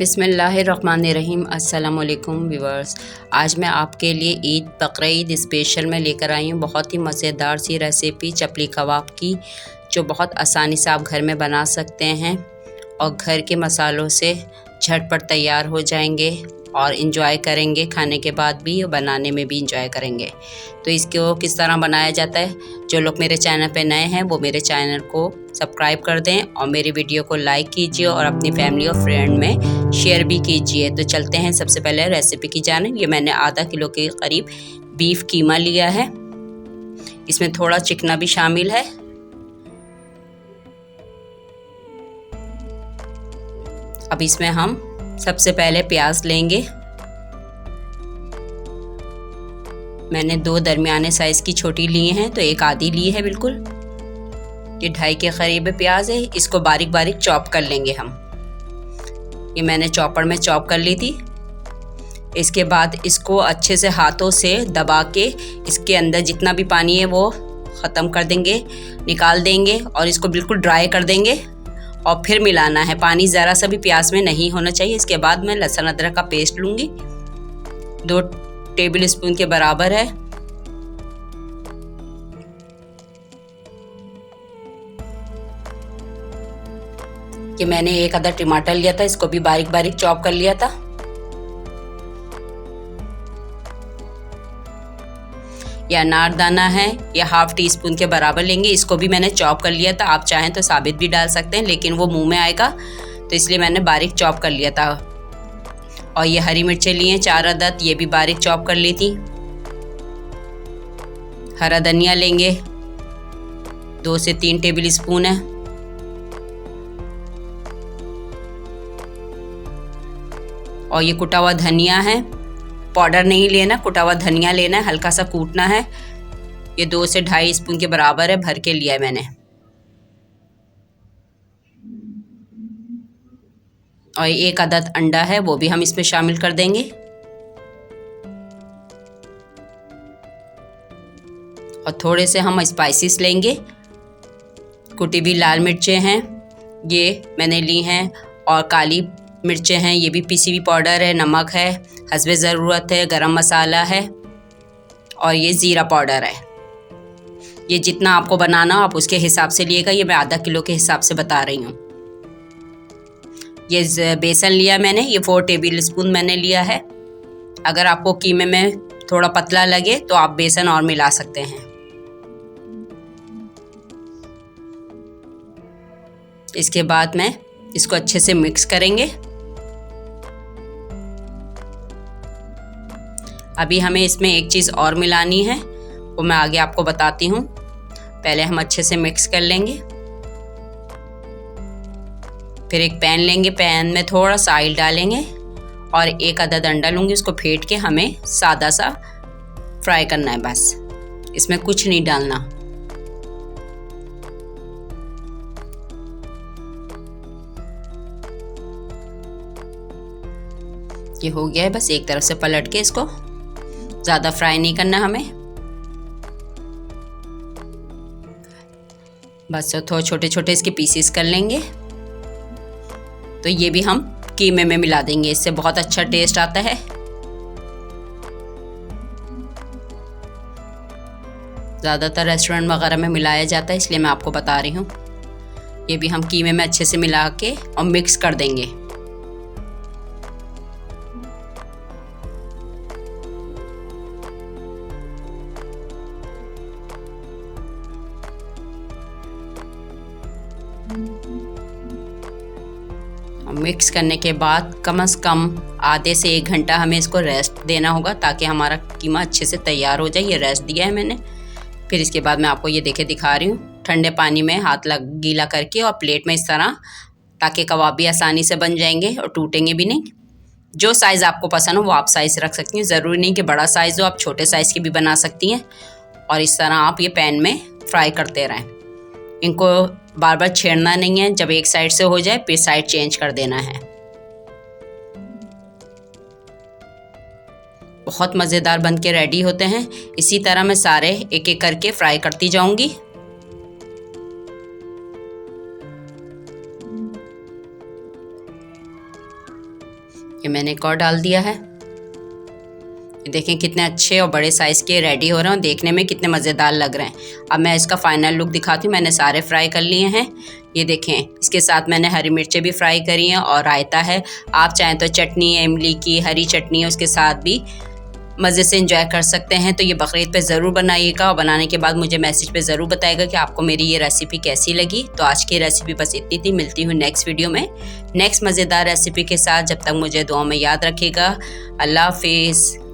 बिस्मिल्लाहिर्रहमानिर्रहीम। अस्सलामुअलैकुम व्यूअर्स। आज मैं आपके लिए ईद बकरीद स्पेशल में लेकर आई हूँ बहुत ही मज़ेदार सी रेसिपी चपली कबाब की, जो बहुत आसानी से आप घर में बना सकते हैं और घर के मसालों से झटपट तैयार हो जाएंगे और इंजॉय करेंगे, खाने के बाद भी और बनाने में भी इंजॉय करेंगे। तो इसको किस तरह बनाया जाता है, जो लोग मेरे चैनल पे नए हैं वो मेरे चैनल को सब्सक्राइब कर दें और मेरी वीडियो को लाइक कीजिए और अपनी फैमिली और फ्रेंड में शेयर भी कीजिए। तो चलते हैं सबसे पहले रेसिपी की जानिब। ये मैंने आधा किलो के करीब बीफ कीमा लिया है, इसमें थोड़ा चिकना भी शामिल है। अब इसमें हम सबसे पहले प्याज लेंगे। मैंने 2 दरमियाने साइज़ की छोटी ली हैं, तो एक आधी ली है बिल्कुल। ये 2.5 के करीब प्याज है, इसको बारीक बारीक चॉप कर लेंगे हम। ये मैंने चॉपर में चॉप कर ली थी। इसके बाद इसको अच्छे से हाथों से दबा के इसके अंदर जितना भी पानी है वो ख़त्म कर देंगे, निकाल देंगे और इसको बिल्कुल ड्राई कर देंगे और फिर मिलाना है। पानी ज़रा सा भी प्याज में नहीं होना चाहिए। इसके बाद मैं लहसुन अदरक का पेस्ट लूँगी, 2 टेबल स्पून के बराबर है। कि मैंने 1 अदद टमाटर लिया था, इसको भी बारीक बारीक चॉप कर लिया था। या अनारदाना है, या 1/2 टीस्पून के बराबर लेंगे, इसको भी मैंने चॉप कर लिया था। आप चाहें तो साबित भी डाल सकते हैं, लेकिन वो मुंह में आएगा तो इसलिए मैंने बारीक चॉप कर लिया था। और ये हरी मिर्चें लिए 4 अदद, ये भी बारीक चॉप कर ली थी। हरा धनिया लेंगे, 2 से 3 टेबल स्पून है। और ये कुटा हुआ धनिया है, पाउडर नहीं लेना, कुटा हुआ धनिया लेना है, हल्का सा कूटना है। ये 2 से 2.5 स्पून के बराबर है, भर के लिया है मैंने। और 1 अदद अंडा है, वो भी हम इसमें शामिल कर देंगे। और थोड़े से हम स्पाइसेस लेंगे। कुटी हुई लाल मिर्चें हैं, ये मैंने ली हैं, और काली मिर्चें हैं, ये भी पीसी हुई पाउडर है। नमक है हस्बे ज़रूरत है, गरम मसाला है और ये ज़ीरा पाउडर है। ये जितना आपको बनाना हो आप उसके हिसाब से लिएगा, ये मैं आधा किलो के हिसाब से बता रही हूँ। ये बेसन लिया मैंने, ये 4 टेबल स्पून मैंने लिया है। अगर आपको कीमे में थोड़ा पतला लगे तो आप बेसन और मिला सकते हैं। इसके बाद में इसको अच्छे से मिक्स करेंगे। अभी हमें इसमें एक चीज़ और मिलानी है, वो मैं आगे आपको बताती हूँ। पहले हम अच्छे से मिक्स कर लेंगे। फिर एक पैन लेंगे, पैन में थोड़ा सा ऑयल डालेंगे और 1 अदद अंडा लूँगी, उसको फेंट के हमें सादा सा फ्राई करना है बस, इसमें कुछ नहीं डालना। ये हो गया है, बस एक तरफ से पलट के इसको ज़्यादा फ्राई नहीं करना हमें। बस थोड़े छोटे छोटे इसके पीसेस कर लेंगे। तो ये भी हम कीमे में मिला देंगे, इससे बहुत अच्छा टेस्ट आता है। ज़्यादातर रेस्टोरेंट वगैरह में मिलाया जाता है, इसलिए मैं आपको बता रही हूँ। ये भी हम कीमे में अच्छे से मिला के और मिक्स कर देंगे। मिक्स करने के बाद कम से कम आधे से 1 घंटा हमें इसको रेस्ट देना होगा, ताकि हमारा कीमा अच्छे से तैयार हो जाए। ये रेस्ट दिया है मैंने। फिर इसके बाद मैं आपको ये दिखा रही हूँ, ठंडे पानी में हाथ गीला करके और प्लेट में इस तरह, ताकि कबाब भी आसानी से बन जाएंगे और टूटेंगे भी नहीं। जो साइज़ आपको पसंद हो वो आप साइज़ रख सकती हैं, ज़रूरी नहीं कि बड़ा साइज़ हो, आप छोटे साइज़ की भी बना सकती हैं। और इस तरह आप ये पैन में फ्राई करते रहें। इनको बार बार छेड़ना नहीं है, जब एक साइड से हो जाए फिर साइड चेंज कर देना है। बहुत मज़ेदार बन के रेडी होते हैं। इसी तरह मैं सारे एक एक करके फ्राई करती जाऊंगी। ये मैंने एक और डाल दिया है। ये देखें कितने अच्छे और बड़े साइज़ के रेडी हो रहे हैं, देखने में कितने मज़ेदार लग रहे हैं। अब मैं इसका फाइनल लुक दिखाती हूँ। मैंने सारे फ्राई कर लिए हैं। ये देखें, इसके साथ मैंने हरी मिर्चें भी फ्राई करी हैं और रायता है। आप चाहें तो चटनी इमली की हरी चटनी है उसके साथ भी मज़े से एंजॉय कर सकते हैं। तो ये बकरीद पे ज़रूर बनाइएगा और बनाने के बाद मुझे मैसेज पे ज़रूर बताइएगा कि आपको मेरी ये रेसिपी कैसी लगी। तो आज की रेसिपी बस इतनी थी। मिलती हूँ नेक्स्ट वीडियो में नेक्स्ट मज़ेदार रेसिपी के साथ। जब तक मुझे दुआ में याद रखिएगा। अल्लाह हाफिज़।